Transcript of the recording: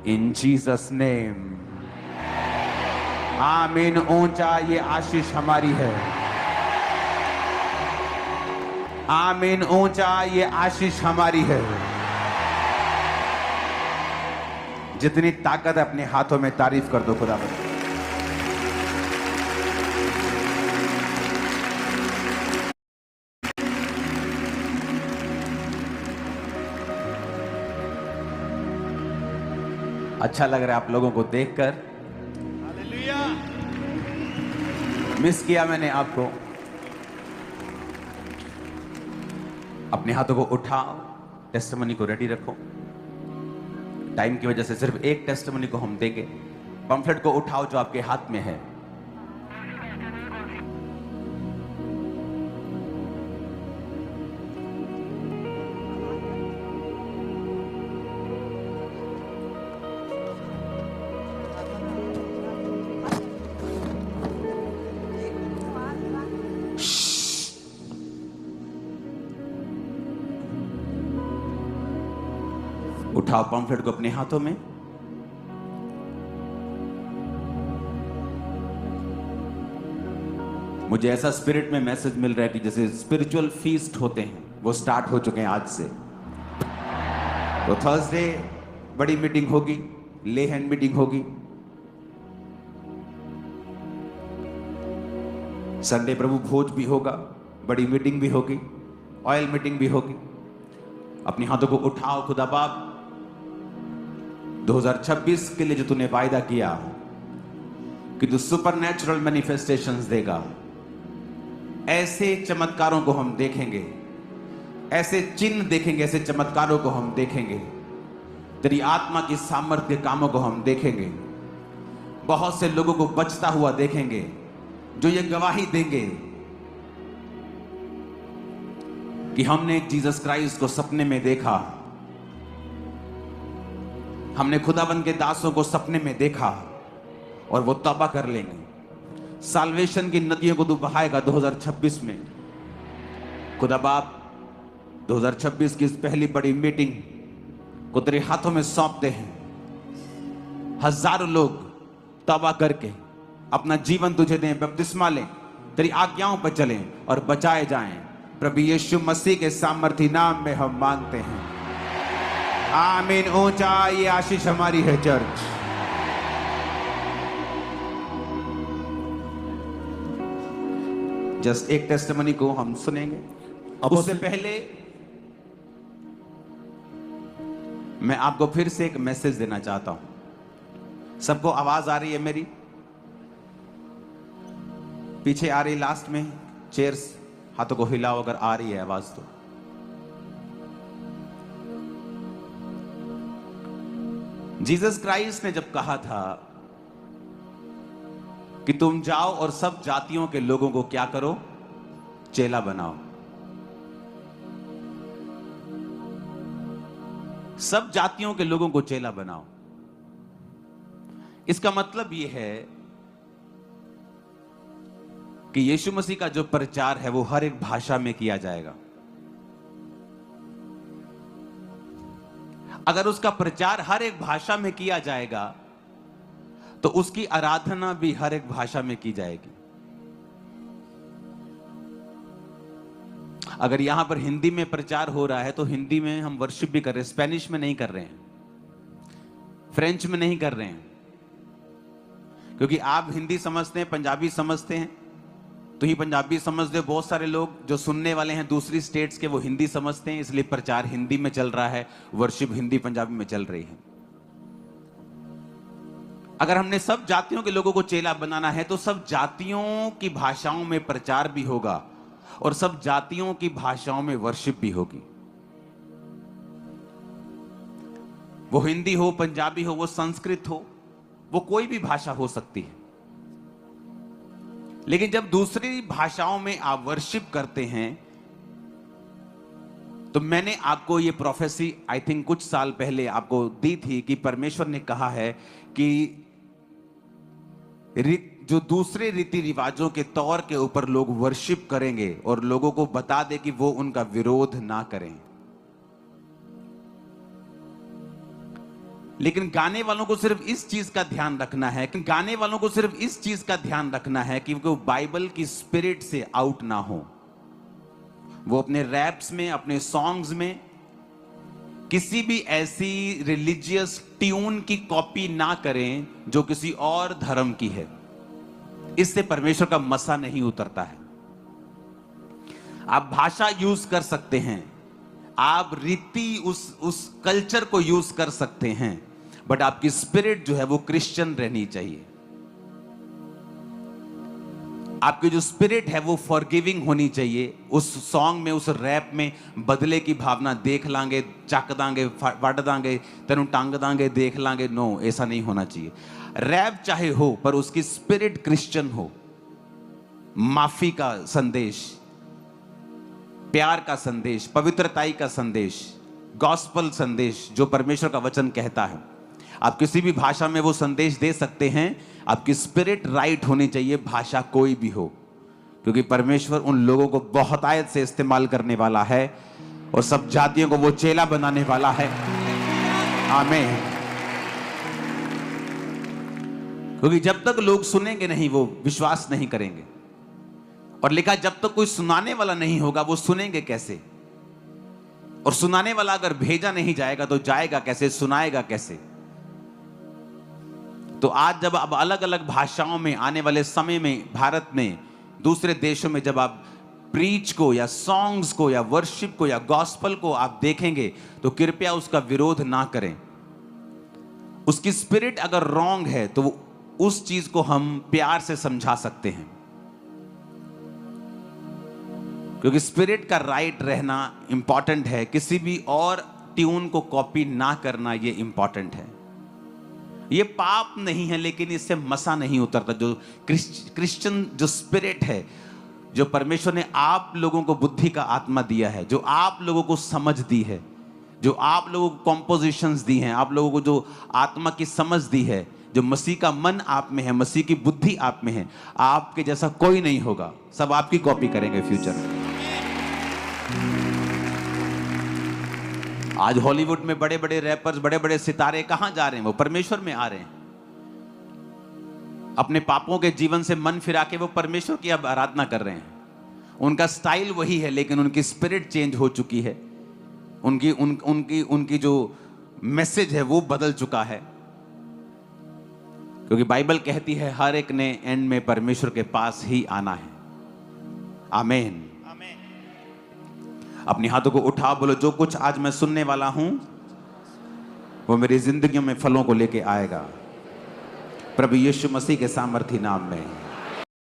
इन Jesus name. आमीन। ऊंचा ये आशीष हमारी है। आमीन। ऊंचा ये आशीष हमारी है। जितनी ताकत है अपने हाथों में तारीफ कर दो खुदा पर। अच्छा लग रहा है आप लोगों को देखकर। हालेलुया। मिस किया मैंने आपको। अपने हाथों को उठाओ, टेस्टिमनी को रेडी रखो। टाइम की वजह से सिर्फ एक टेस्टिमनी को हम देंगे। पंफलेट को उठाओ जो आपके हाथ में है। उठाओ पंफलेट को अपने हाथों में। मुझे ऐसा स्पिरिट में मैसेज मिल रहा है कि जैसे स्पिरिचुअल फीस्ट होते हैं वो स्टार्ट हो चुके हैं आज से। तो थर्सडे बड़ी मीटिंग होगी, ले हैंड मीटिंग होगी। संडे प्रभु भोज भी होगा, बड़ी मीटिंग भी होगी, ऑयल मीटिंग भी होगी। अपने हाथों को उठाओ। खुदा बाप 2026 के लिए जो तूने वायदा किया कि तू सुपरनैचुरल मैनिफेस्टेशंस देगा, ऐसे चमत्कारों को हम देखेंगे, ऐसे चिन्ह देखेंगे, ऐसे चमत्कारों को हम देखेंगे। तेरी आत्मा की सामर्थ्य के कामों को हम देखेंगे। बहुत से लोगों को बचता हुआ देखेंगे जो ये गवाही देंगे कि हमने जीसस क्राइस्ट को सपने में देखा, हमने खुदाबंद के दासों को सपने में देखा, और वो तौबा कर लेंगे। साल्वेशन की नदियों को तू बहाएगा 2026 में। खुदा बाप 2026 की इस पहली बड़ी मीटिंग को तेरे हाथों में सौंपते हैं। हजारों लोग तौबा करके अपना जीवन तुझे दें, बपतिस्मा लें, तेरी आज्ञाओं पर चलें और बचाए जाएं। प्रभु यीशु मसीह के सामर्थी नाम में हम मांगते हैं। आमीन। ऊंचा ये आशीष हमारी है चर्च। जस्ट एक टेस्टिमनी को हम सुनेंगे। उससे पहले मैं आपको फिर से एक मैसेज देना चाहता हूं। सबको आवाज आ रही है मेरी? पीछे आ रही? लास्ट में चेयर्स हाथों को हिलाओ अगर आ रही है आवाज तो। जीसस क्राइस्ट ने जब कहा था कि तुम जाओ और सब जातियों के लोगों को क्या करो? चेला बनाओ। सब जातियों के लोगों को चेला बनाओ। इसका मतलब यह है कि यीशु मसीह का जो प्रचार है वो हर एक भाषा में किया जाएगा। अगर उसका प्रचार हर एक भाषा में किया जाएगा तो उसकी आराधना भी हर एक भाषा में की जाएगी। अगर यहां पर हिंदी में प्रचार हो रहा है तो हिंदी में हम वर्शिप भी कर रहे हैं, स्पेनिश में नहीं कर रहे हैं, फ्रेंच में नहीं कर रहे हैं, क्योंकि आप हिंदी समझते हैं, पंजाबी समझते हैं, तो ही पंजाबी समझते हो। बहुत सारे लोग जो सुनने वाले हैं दूसरी स्टेट्स के वो हिंदी समझते हैं, इसलिए प्रचार हिंदी में चल रहा है, वर्शिप हिंदी पंजाबी में चल रही है। अगर हमने सब जातियों के लोगों को चेला बनाना है तो सब जातियों की भाषाओं में प्रचार भी होगा और सब जातियों की भाषाओं में वर्शिप भी होगी। वो हिंदी हो, पंजाबी हो, वो संस्कृत हो, वो कोई भी भाषा हो सकती है। लेकिन जब दूसरी भाषाओं में आप वर्शिप करते हैं तो मैंने आपको ये प्रोफेसी आई थिंक कुछ साल पहले आपको दी थी कि परमेश्वर ने कहा है कि जो दूसरे रीति रिवाजों के तौर के ऊपर लोग वर्शिप करेंगे और लोगों को बता दे कि वो उनका विरोध ना करें। लेकिन गाने वालों को सिर्फ इस चीज का ध्यान रखना है कि वो बाइबल की स्पिरिट से आउट ना हो। वो अपने रैप्स में, अपने सॉन्ग्स में किसी भी ऐसी रिलीजियस ट्यून की कॉपी ना करें जो किसी और धर्म की है। इससे परमेश्वर का मसा नहीं उतरता है। आप भाषा यूज कर सकते हैं, आप रीति उस कल्चर को यूज कर सकते हैं, बट आपकी स्पिरिट जो है वो क्रिश्चियन रहनी चाहिए। आपकी जो स्पिरिट है वो फॉरगिविंग होनी चाहिए। उस सॉन्ग में, उस रैप में बदले की भावना, देख लांगे, चक दांगे, वड दांगे, तेनू टांग दांगे, देख लांगे, नो, ऐसा नहीं होना चाहिए। रैप चाहे हो पर उसकी स्पिरिट क्रिश्चियन हो। माफी का संदेश, प्यार का संदेश, पवित्रताई का संदेश, गॉस्पल संदेश जो परमेश्वर का वचन कहता है। आप किसी भी भाषा में वो संदेश दे सकते हैं। आपकी स्पिरिट राइट होनी चाहिए, भाषा कोई भी हो, क्योंकि परमेश्वर उन लोगों को बहुत आयत से इस्तेमाल करने वाला है और सब जातियों को वो चेला बनाने वाला है। आमीन। क्योंकि जब तक लोग सुनेंगे नहीं वो विश्वास नहीं करेंगे, और लिखा जब तक कोई सुनाने वाला नहीं होगा वो सुनेंगे कैसे? और सुनाने वाला अगर भेजा नहीं जाएगा तो जाएगा कैसे, सुनाएगा कैसे? तो आज जब अब अलग अलग भाषाओं में आने वाले समय में भारत में, दूसरे देशों में जब आप प्रीच को या सॉन्ग्स को या वर्शिप को या गॉस्पल को आप देखेंगे तो कृपया उसका विरोध ना करें। उसकी स्पिरिट अगर रॉन्ग है तो उस चीज को हम प्यार से समझा सकते हैं, क्योंकि स्पिरिट का राइट रहना इंपॉर्टेंट है। किसी भी और ट्यून को कॉपी ना करना ये इंपॉर्टेंट है। ये पाप नहीं है, लेकिन इससे मसा नहीं उतरता। जो क्रिश्चियन जो स्पिरिट है, जो परमेश्वर ने आप लोगों को बुद्धि का आत्मा दिया है, जो आप लोगों को समझ दी है, जो आप लोगों को कॉम्पोजिशंस दी हैं, आप लोगों को जो आत्मा की समझ दी है, जो मसीह का मन आप में है, मसीह की बुद्धि आप में है, आपके जैसा कोई नहीं होगा। सब आपकी कॉपी करेंगे फ्यूचर में। आज हॉलीवुड में बड़े बड़े रैपर्स, बड़े बड़े सितारे कहां जा रहे हैं? वो परमेश्वर में आ रहे हैं। अपने पापों के जीवन से मन फिरा के वो परमेश्वर की अब आराधना कर रहे हैं। उनका स्टाइल वही है, लेकिन उनकी स्पिरिट चेंज हो चुकी है। उनकी जो मैसेज है वो बदल चुका है, क्योंकि बाइबल कहती है हर एक ने एंड में परमेश्वर के पास ही आना है। आमीन। अपने हाथों को उठा, बोलो जो कुछ आज मैं सुनने वाला हूं वो मेरी जिंदगी में फलों को लेके आएगा, प्रभु यीशु मसीह के सामर्थी नाम में।